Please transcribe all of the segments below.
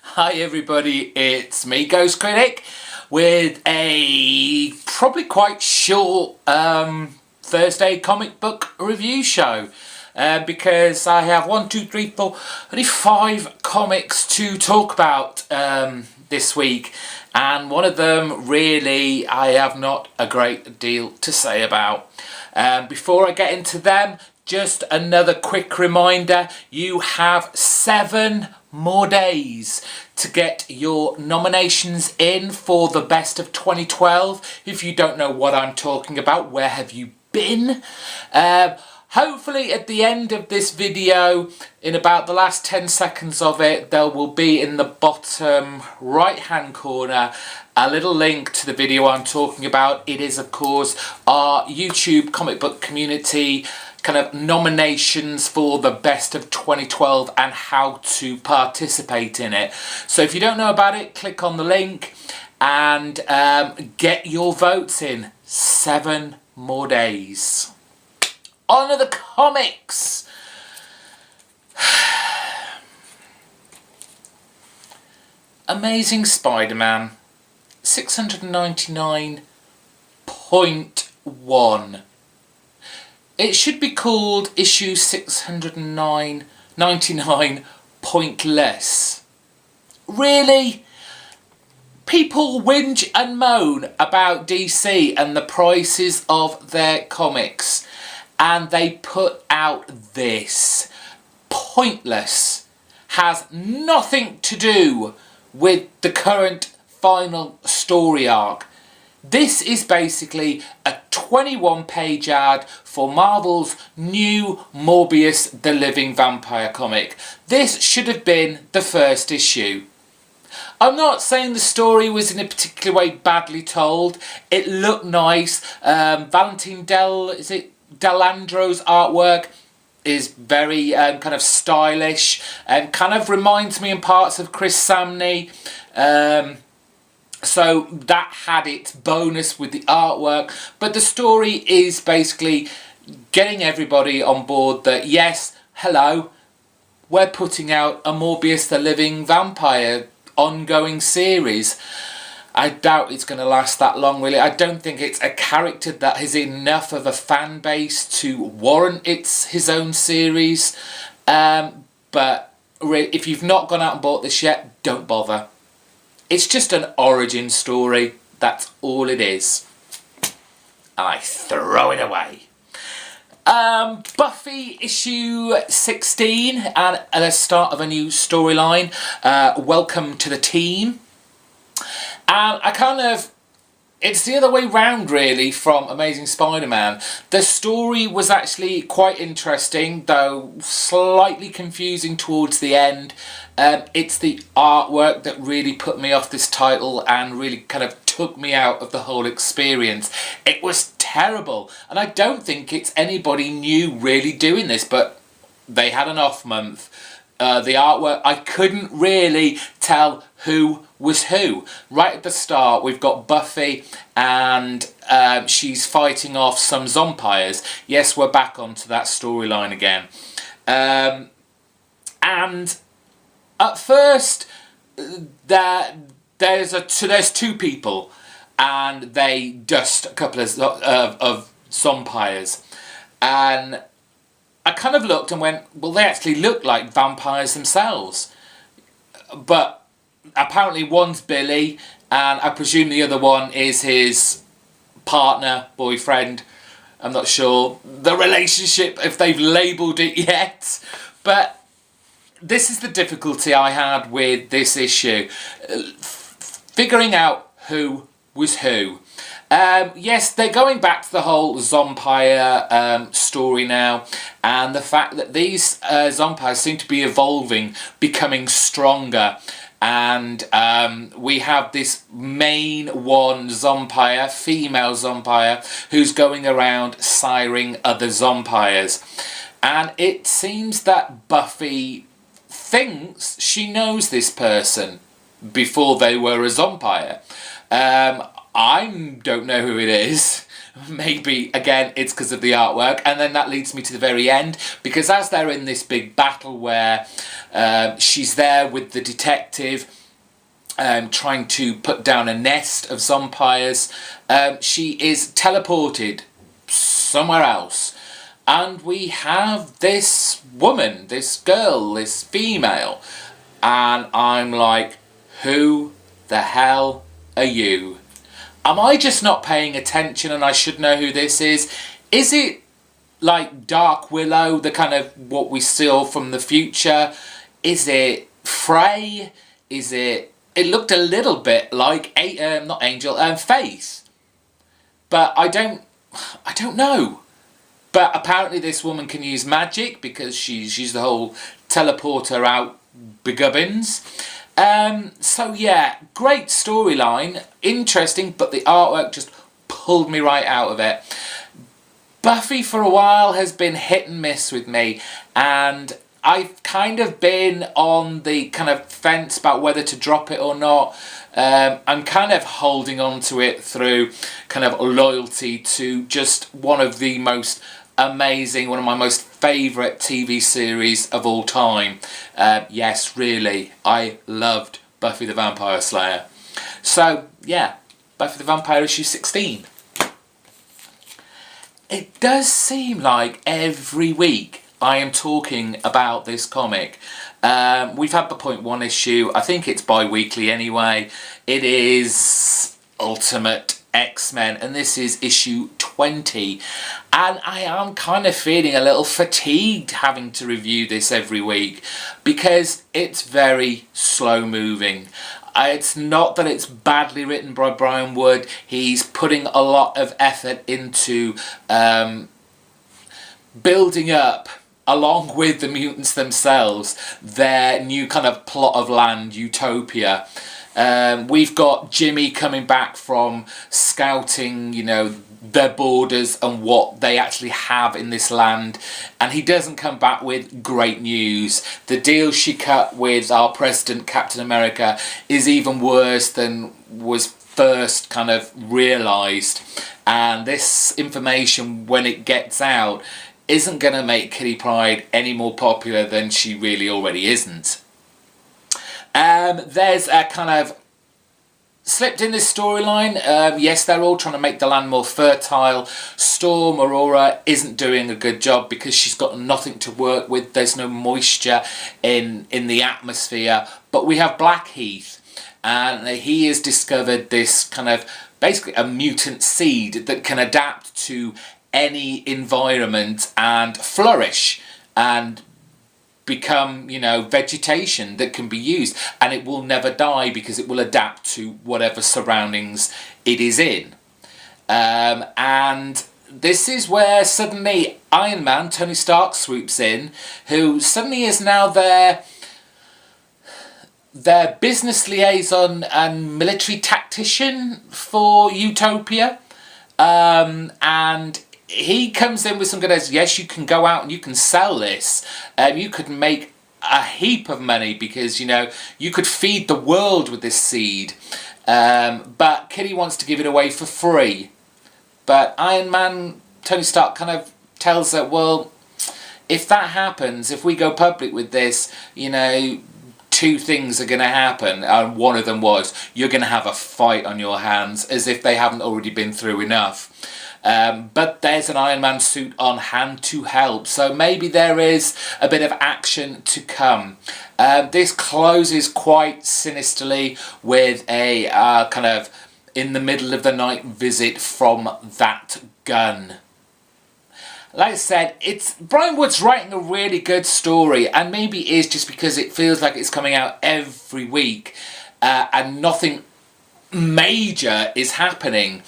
Hi everybody, it's me, GhostCritic, with a probably quite short Thursday comic book review show. Because I have 5 comics to talk about this week, and one of them really I have not a great deal to say about. Before I get into them, just another quick reminder, you have 7 more days to get your nominations in for the best of 2012. If you don't know what I'm talking about, where have you been? Hopefully at the end of this video, in about the last 10 seconds of it, there will be in the bottom right hand corner a little link to the video I'm talking about. It is of course our YouTube comic book community kind of nominations for the best of 2012 and how to participate in it. So if you don't know about it, click on the link and get your votes in. 7 more days. On to the comics. Amazing Spider-Man 699.1. It should be called issue 699 pointless. Really? People whinge and moan about DC and the prices of their comics, and they put out this. Pointless. Has nothing to do with the current final story arc. This is basically a 21-page ad for Marvel's new Morbius the Living Vampire comic. This should have been the first issue. I'm not saying the story was in a particular way badly told. It looked nice. Valentin Delandro's artwork is very kind of stylish and kind of reminds me in parts of Chris Samney. So that had its bonus with the artwork, but the story is basically getting everybody on board that yes, hello, we're putting out a Morbius the Living Vampire ongoing series. I doubt it's going to last that long, really. I don't think it's a character that has enough of a fan base to warrant his own series. But if you've not gone out and bought this yet, don't bother. It's just an origin story, that's all it is. And I throw it away. Buffy issue 16, and the start of a new storyline. Welcome to the team. And it's the other way round really from Amazing Spider-Man. The story was actually quite interesting, though slightly confusing towards the end. It's the artwork that really put me off this title and really kind of took me out of the whole experience. It was terrible, and I don't think it's anybody new really doing this, but they had an off month. The artwork, I couldn't really tell who was who. Right at the start, we've got Buffy and she's fighting off some zompires. Yes, we're back onto that storyline again. And at first, there's 2 people, and they dust a couple of zompires, and I kind of looked and went, well, they actually look like vampires themselves. But apparently one's Billy, and I presume the other one is his partner, boyfriend. I'm not sure the relationship, if they've labelled it yet. But this is the difficulty I had with this issue. Figuring out who was who. Yes, they're going back to the whole zompire story now, and the fact that these zompires seem to be evolving, becoming stronger, and we have this main one zompire, female zompire, who's going around siring other zompires. And it seems that Buffy thinks she knows this person before they were a zompire. I don't know who it is, maybe, again, it's because of the artwork. And then that leads me to the very end, because as they're in this big battle where she's there with the detective trying to put down a nest of zompires, she is teleported somewhere else. And we have this woman, this girl, this female. And I'm like, who the hell are you? Am I just not paying attention and I should know who this is? Is it like Dark Willow, the kind of what we saw from the future? Is it Frey? Is it... It looked a little bit like, not Angel, Faith. But I don't know. But apparently this woman can use magic because she's the whole teleporter out begubbins. So yeah, great storyline, interesting, but the artwork just pulled me right out of it. Buffy for a while has been hit and miss with me, and I've kind of been on the kind of fence about whether to drop it or not. I'm kind of holding on to it through kind of loyalty to just one of the most amazing, one of my most favourite TV series of all time. Yes, really, I loved Buffy the Vampire Slayer. So, yeah, Buffy the Vampire issue 16. It does seem like every week I am talking about this comic. We've had the .1 issue. I think it's bi-weekly anyway. It is Ultimate X-Men, and this is issue 20. And I am kind of feeling a little fatigued having to review this every week because it's very slow moving. It's not that it's badly written by Brian Wood. He's putting a lot of effort into building up, along with the mutants themselves, their new kind of plot of land, utopia. We've got Jimmy coming back from scouting, you know, their borders and what they actually have in this land, and he doesn't come back with great news. The deal she cut with our president, Captain America, is even worse than was first kind of realised, and this information, when it gets out, isn't going to make Kitty Pryde any more popular than she really already isn't. There's a kind of slipped in this storyline. Yes, they're all trying to make the land more fertile. Storm Aurora isn't doing a good job because she's got nothing to work with. There's no moisture in the atmosphere. But we have Blackheath, and he has discovered this kind of basically a mutant seed that can adapt to any environment and flourish and become, you know, vegetation that can be used, and it will never die because it will adapt to whatever surroundings it is in. And this is where suddenly Iron Man, Tony Stark, swoops in, who suddenly is now their business liaison and military tactician for Utopia. And he comes in with some good ideas. Yes, you can go out and you can sell this. You could make a heap of money because, you know, you could feed the world with this seed. But Kitty wants to give it away for free. But Iron Man, Tony Stark, kind of tells her, well, if that happens, if we go public with this, you know, two things are going to happen. And one of them was, you're going to have a fight on your hands, as if they haven't already been through enough. But there's an Iron Man suit on hand to help, so maybe there is a bit of action to come. This closes quite sinisterly with a kind of in the middle of the night visit from that gun. Like I said, Brian Wood's writing a really good story, and maybe it is just because it feels like it's coming out every week and nothing major is happening.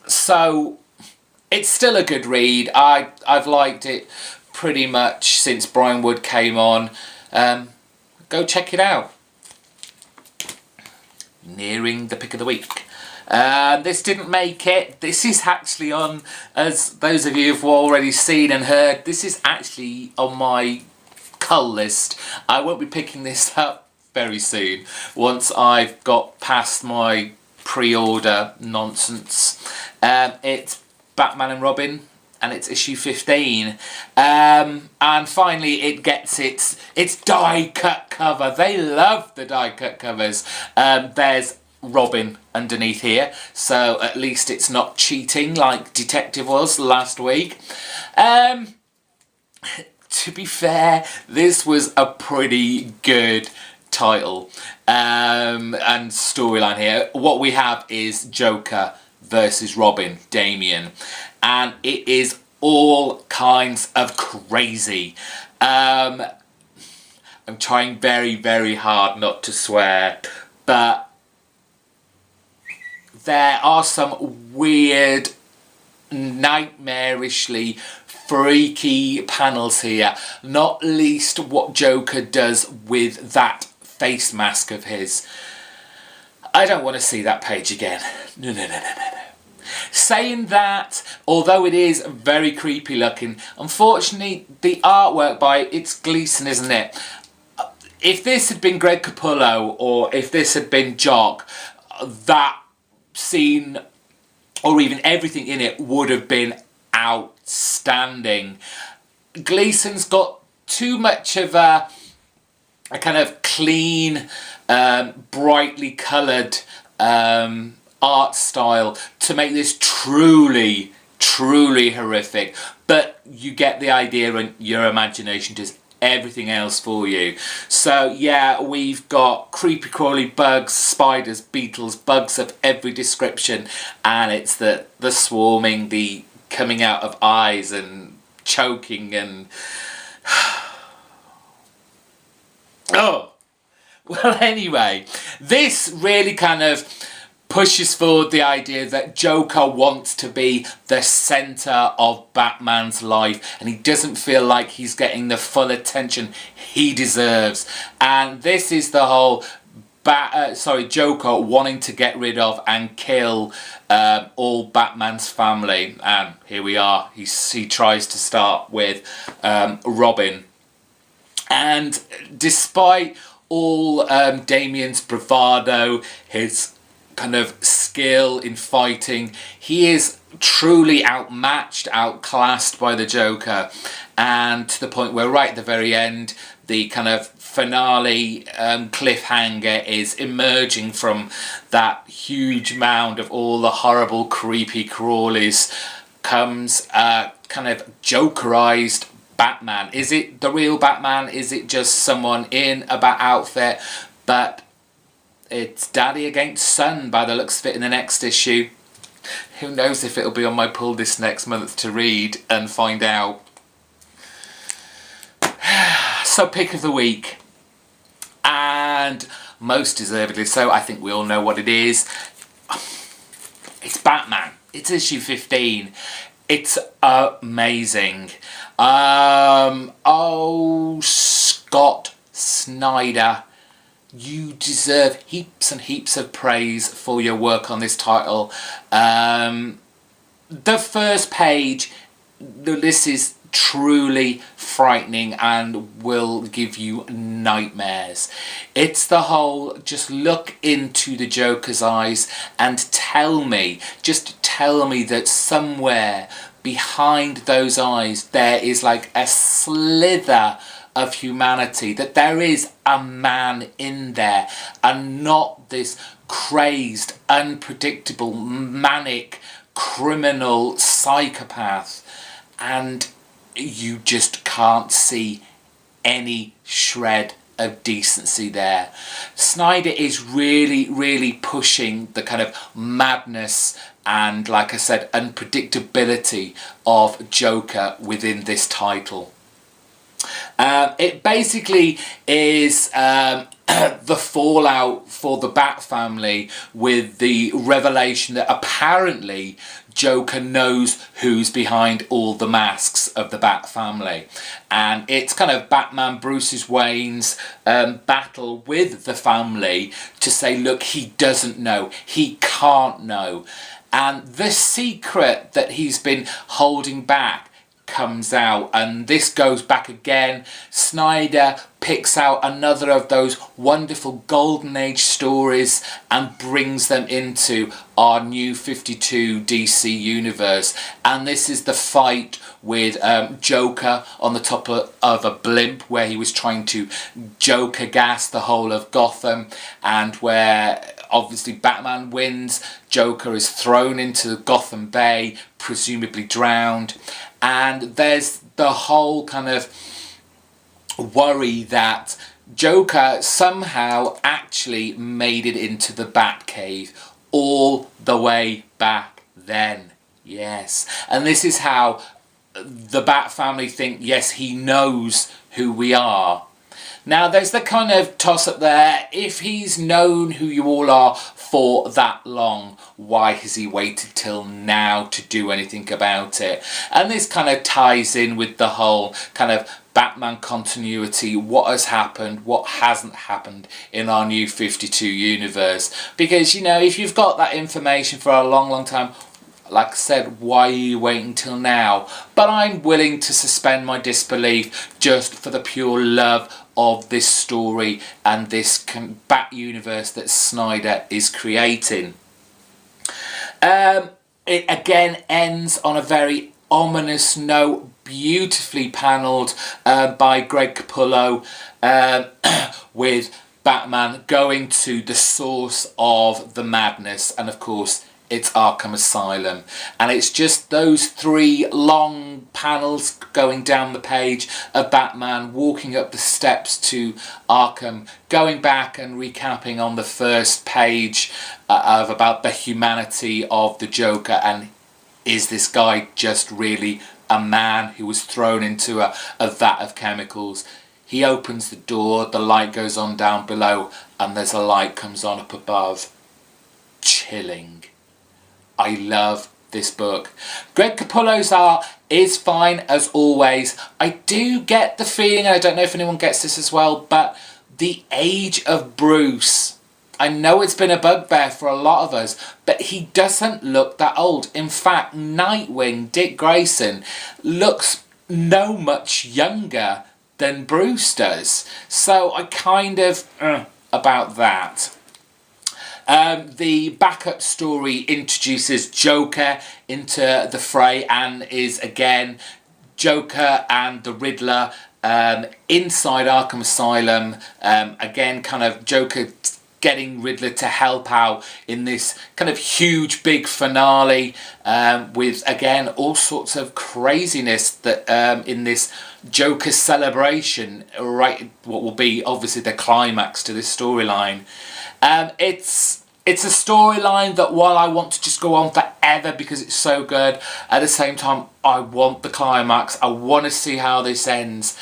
So it's still a good read. I've liked it pretty much since Brian Wood came on. Go check it out. Nearing the pick of the week. This didn't make it. This is actually on, as those of you have already seen and heard, this is actually on my cull list. I won't be picking this up very soon once I've got past my pre-order nonsense. It's Batman and Robin, and it's issue 15. And finally it gets its die-cut cover. They love the die-cut covers. There's Robin underneath here, so at least it's not cheating like Detective was last week. To be fair, this was a pretty good title and storyline here. What we have is Joker versus Robin, Damien, and it is all kinds of crazy. I'm trying very, very hard not to swear, but there are some weird, nightmarishly freaky panels here, not least what Joker does with that face mask of his. I don't want to see that page again. No. Saying that, although it is very creepy looking, unfortunately the artwork by it's Gleason, isn't it? If this had been Greg Capullo, or if this had been Jock, that scene or even everything in it would have been outstanding. Gleason's got too much of a kind of clean, brightly coloured art style to make this truly horrific, but you get the idea and your imagination does everything else for you. So yeah, we've got creepy crawly bugs, spiders, beetles, bugs of every description, and it's the swarming, the coming out of eyes and choking and oh well, anyway, this really kind of pushes forward the idea that Joker wants to be the centre of Batman's life, and he doesn't feel like he's getting the full attention he deserves. And this is the whole Joker wanting to get rid of and kill all Batman's family. And here we are. He tries to start with Robin. And despite all Damien's bravado, his kind of skill in fighting, he is truly outmatched, outclassed by the Joker, and to the point where right at the very end, the kind of finale cliffhanger is emerging from that huge mound of all the horrible creepy crawlies comes a kind of Jokerized Batman. Is it the real Batman? Is it just someone in a bat outfit? But it's daddy against son by the looks of it in the next issue. Who knows if it'll be on my pull list next month to read and find out. So pick of the week, and most deservedly so, I think we all know what it is. It's Batman. It's issue 15. It's amazing. Oh, Scott Snyder, you deserve heaps and heaps of praise for your work on this title. The first page, this is truly frightening and will give you nightmares. It's the whole, just look into the Joker's eyes and just tell me that somewhere behind those eyes there is like a slither of humanity, that there is a man in there and not this crazed, unpredictable, manic, criminal psychopath. And you just can't see any shred of decency there. Snyder is really pushing the kind of madness and, like I said, unpredictability of Joker within this title. It basically is the fallout for the Bat family with the revelation that apparently Joker knows who's behind all the masks of the Bat family. And it's kind of Batman Bruce Wayne's battle with the family to say, look, he doesn't know, he can't know. And the secret that he's been holding back comes out, and this goes back again. Snyder picks out another of those wonderful golden age stories and brings them into our new 52 DC universe. And this is the fight with Joker on the top of a blimp, where he was trying to Joker gas the whole of Gotham, and where obviously Batman wins. Joker is thrown into Gotham Bay, presumably drowned, and there's the whole kind of worry that Joker somehow actually made it into the Batcave all the way back then. Yes, and this is how the Bat family think, yes, he knows who we are. Now, there's the kind of toss-up there. If he's known who you all are for that long, why has he waited till now to do anything about it? And this kind of ties in with the whole kind of Batman continuity, what has happened, what hasn't happened in our new 52 universe. Because, you know, if you've got that information for a long, long time, like I said, why are you waiting till now? But I'm willing to suspend my disbelief just for the pure love of this story and this Bat universe that Snyder is creating. It again ends on a very ominous note, beautifully panelled by Greg Capullo, with Batman going to the source of the madness, and of course it's Arkham Asylum. And it's just those three long panels going down the page of Batman walking up the steps to Arkham, going back and recapping on the first page of about the humanity of the Joker, and is this guy just really a man who was thrown into a vat of chemicals? He opens the door, the light goes on down below, and there's a light comes on up above. Chilling. I love this book. Greg Capullo's art is fine as always. I do get the feeling, and I don't know if anyone gets this as well, but the age of Bruce, I know it's been a bugbear for a lot of us, but he doesn't look that old. In fact, Nightwing, Dick Grayson, looks no much younger than Bruce does. So I kind of about that. The backup story introduces Joker into the fray, and is again Joker and the Riddler inside Arkham Asylum. Again, kind of Joker getting Riddler to help out in this kind of huge big finale, with again all sorts of craziness that in this Joker celebration, right, what will be obviously the climax to this storyline. It's a storyline that, while I want to just go on forever because it's so good, at the same time I want the climax. I want to see how this ends.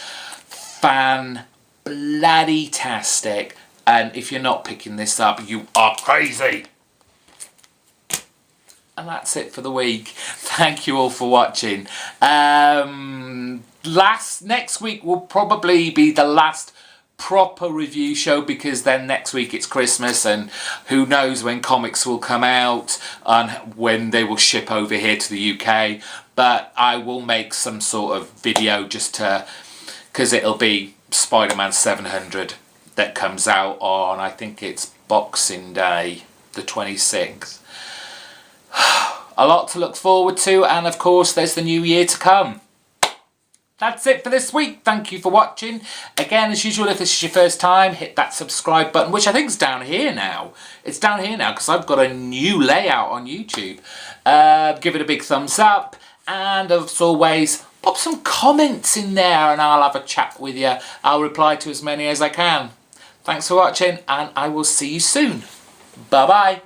Fan-bloody-tastic. And if you're not picking this up, you are crazy. And that's it for the week. Thank you all for watching. Next week will probably be the last proper review show, because then next week it's Christmas, and who knows when comics will come out and when they will ship over here to the UK. But I will make some sort of video just to, because it'll be Spider-Man 700 that comes out on, I think it's Boxing Day, the 26th. A lot to look forward to, and of course there's the new year to come. That's it for this week. Thank you for watching. Again, as usual, if this is your first time, hit that subscribe button, which I think is down here now. It's down here now because I've got a new layout on YouTube. Give it a big thumbs up, and as always, pop some comments in there and I'll have a chat with you. I'll reply to as many as I can. Thanks for watching, and I will see you soon. Bye-bye.